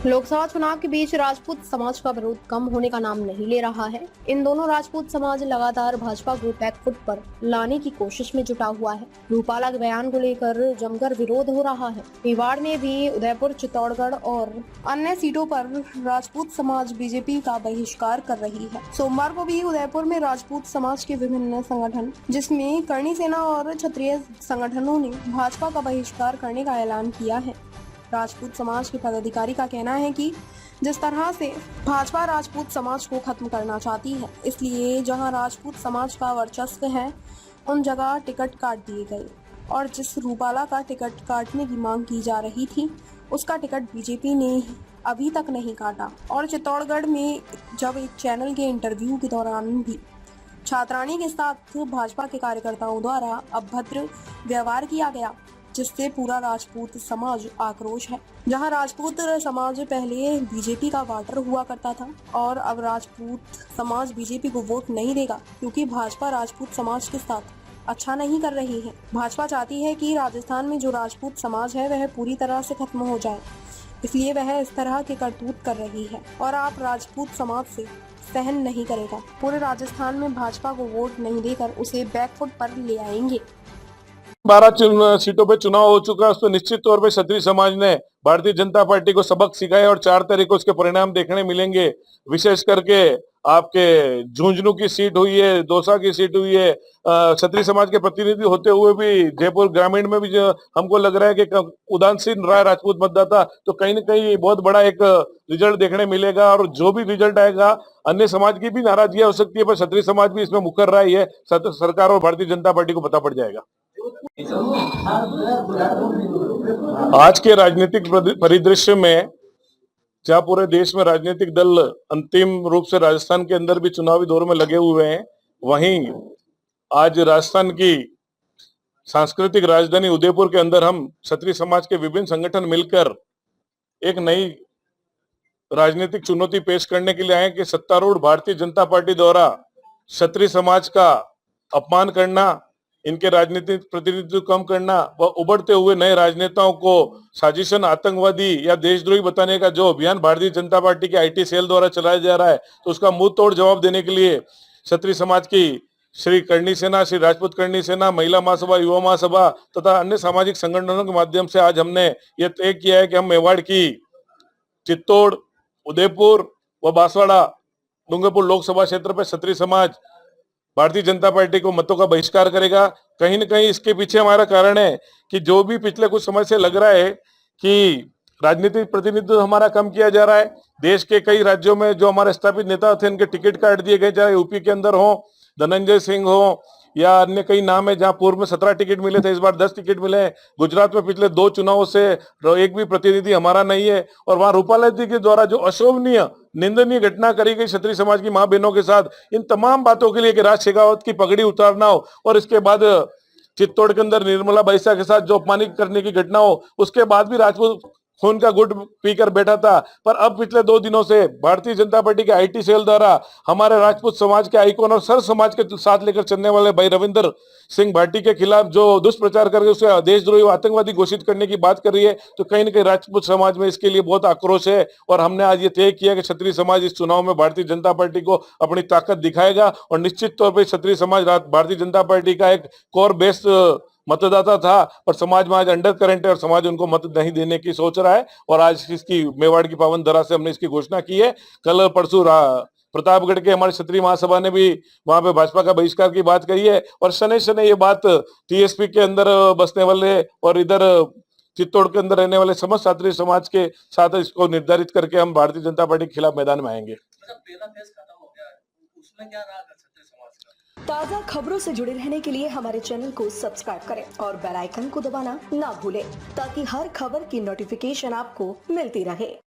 लोकसभा चुनाव के बीच राजपूत समाज का विरोध कम होने का नाम नहीं ले रहा है। इन दोनों राजपूत समाज लगातार भाजपा को बैकफुट पर लाने की कोशिश में जुटा हुआ है। रूपाला के बयान को लेकर जमकर विरोध हो रहा है। मेवाड़ में भी उदयपुर, चित्तौड़गढ़ और अन्य सीटों पर राजपूत समाज बीजेपी का बहिष्कार कर रही है। सोमवार को भी उदयपुर में राजपूत समाज के विभिन्न संगठन, जिसमें करणी सेना और क्षत्रिय संगठनों ने भाजपा का बहिष्कार करने का ऐलान किया है। राजपूत समाज के पदाधिकारी का कहना है कि जिस तरह से भाजपा राजपूत समाज को खत्म करना चाहती है, इसलिए जहां राजपूत समाज का वर्चस्व है उन जगह टिकट काट दिए गए और जिस रूपाला का टिकट काटने की मांग की जा रही थी उसका टिकट बीजेपी ने अभी तक नहीं काटा। और चित्तौड़गढ़ में जब एक चैनल के इंटरव्यू के दौरान भी छात्राणी के साथ भाजपा के कार्यकर्ताओं द्वारा अभद्र व्यवहार किया गया, जिससे पूरा राजपूत समाज आक्रोश है। जहां राजपूत समाज पहले बीजेपी का वाटर हुआ करता था और अब राजपूत समाज बीजेपी को वोट नहीं देगा, क्योंकि भाजपा राजपूत समाज के साथ अच्छा नहीं कर रही है। भाजपा चाहती है कि राजस्थान में जो राजपूत समाज है वह पूरी तरह से खत्म हो जाए, इसलिए वह इस तरह के करतूत कर रही है और आप राजपूत समाज से सहन नहीं करेगा। पूरे राजस्थान में भाजपा को वोट नहीं देकर उसे बैकफुट पर ले आएंगे। 12 सीटों पे चुनाव हो चुका है, तो निश्चित तौर पे क्षत्रिय समाज ने भारतीय जनता पार्टी को सबक सिखाया और 4 तारीख को उसके परिणाम देखने मिलेंगे। विशेष करके आपके झुंझुनू की सीट हुई है, दौसा की सीट हुई है। क्षत्रिय समाज के प्रतिनिधि होते हुए भी जयपुर ग्रामीण में भी जो हमको लग रहा है कि उदासीन रहा राजपूत मतदाता, तो कहीं न कहीं बहुत बड़ा एक रिजल्ट देखने मिलेगा। और जो भी रिजल्ट आएगा, अन्य समाज की भी नाराजगी हो सकती है, पर क्षत्रिय समाज भी इसमें मुकर रहा है। सरकार और भारतीय जनता पार्टी को पता पड़ जाएगा। आज के राजनीतिक परिदृश्य में जहाँ पूरे देश में राजनीतिक दल अंतिम रूप से राजस्थान के अंदर भी चुनावी दौर में लगे हुए हैं, वहीं आज राजस्थान की सांस्कृतिक राजधानी उदयपुर के अंदर हम क्षत्रिय समाज के विभिन्न संगठन मिलकर एक नई राजनीतिक चुनौती पेश करने के लिए आए कि सत्तारूढ़ भारतीय जनता पार्टी द्वारा क्षत्रिय समाज का अपमान करना, इनके राजनीतिक प्रतिनिधित्व कम करना व उभरते हुए नए राजनेताओं को साजिशन, आतंकवादी या देशद्रोही बताने का जो अभियान भारतीय जनता पार्टी के आईटी सेल द्वारा चलाया जा रहा है, तो उसका मुंह तोड़ जवाब देने के लिए क्षत्रिय समाज की श्री करणी सेना, श्री राजपूत करणी सेना, महिला महासभा, युवा महासभा तथा अन्य सामाजिक संगठनों के माध्यम से आज हमने ये तय किया है कि हम मेवाड़ की चित्तौड़, उदयपुर व बांसवाड़ा, डूंगरपुर लोकसभा क्षेत्र पर क्षत्रिय समाज भारतीय जनता पार्टी को मतों का बहिष्कार करेगा। कहीं न कहीं इसके पीछे हमारा कारण है कि जो भी पिछले कुछ समय से लग रहा है कि राजनीतिक प्रतिनिधित्व हमारा कम किया जा रहा है। देश के कई राज्यों में जो हमारे स्थापित नेता थे, इनके टिकट काट दिए गए, चाहे यूपी के अंदर हो, धनंजय सिंह हो या अन्य कई नाम है, जहां पूर्व में 17 टिकट मिले थे, इस बार 10 टिकट मिले हैं। गुजरात में पिछले 2 चुनावों से एक भी प्रतिनिधि हमारा नहीं है। और वहां रूपाला जी के द्वारा जो अशोभनीय, निंदनीय घटना करी गई क्षत्रिय समाज की मां बहनों के साथ, इन तमाम बातों के लिए कि राज शेखावत की पगड़ी उतारना हो और इसके बाद चित्तौड़ के अंदर निर्मला बैसा के साथ जो अपमानित करने की घटना हो, उसके बाद भी राजपूत खून का गुट पीकर बैठा था। पर अब पिछले 2 दिनों से भारतीय जनता पार्टी के आईटी सेल द्वारा हमारे राजपूत समाज के आइकॉन और सर समाज के साथ लेकर चलने वाले भाई रविंद्र सिंह भाटी के खिलाफ जो दुष्प्रचार करके उसे देशद्रोही आतंकवादी घोषित करने की बात कर रही है, तो कहीं न कहीं राजपूत समाज में इसके लिए बहुत आक्रोश है। और हमने आज ये तय किया कि क्षत्रिय समाज इस चुनाव में भारतीय जनता पार्टी को अपनी ताकत दिखाएगा और निश्चित तौर पर क्षत्रिय समाज भारतीय जनता पार्टी का एक कोर बेस्ड मतदाता था, पर समाज में आज अंडर करंट है और समाज उनको मत नहीं देने की सोच रहा है। और आज इसकी मेवाड़ की पावन धरा से हमने इसकी घोषणा की है। कल परसों प्रतापगढ़ के हमारे क्षत्रिय महासभा ने भी वहां पे भाजपा का बहिष्कार की बात कही है। और शनै शनै ये बात टीएसपी के अंदर बसने वाले और इधर चित्तौड़ के अंदर रहने वाले समस्त क्षत्रिय समाज के साथ इसको निर्धारित करके हम भारतीय जनता पार्टी के खिलाफ मैदान में आएंगे। ताज़ा खबरों से जुड़े रहने के लिए हमारे चैनल को सब्सक्राइब करें और बेल आइकन को दबाना ना भूलें, ताकि हर खबर की नोटिफिकेशन आपको मिलती रहे।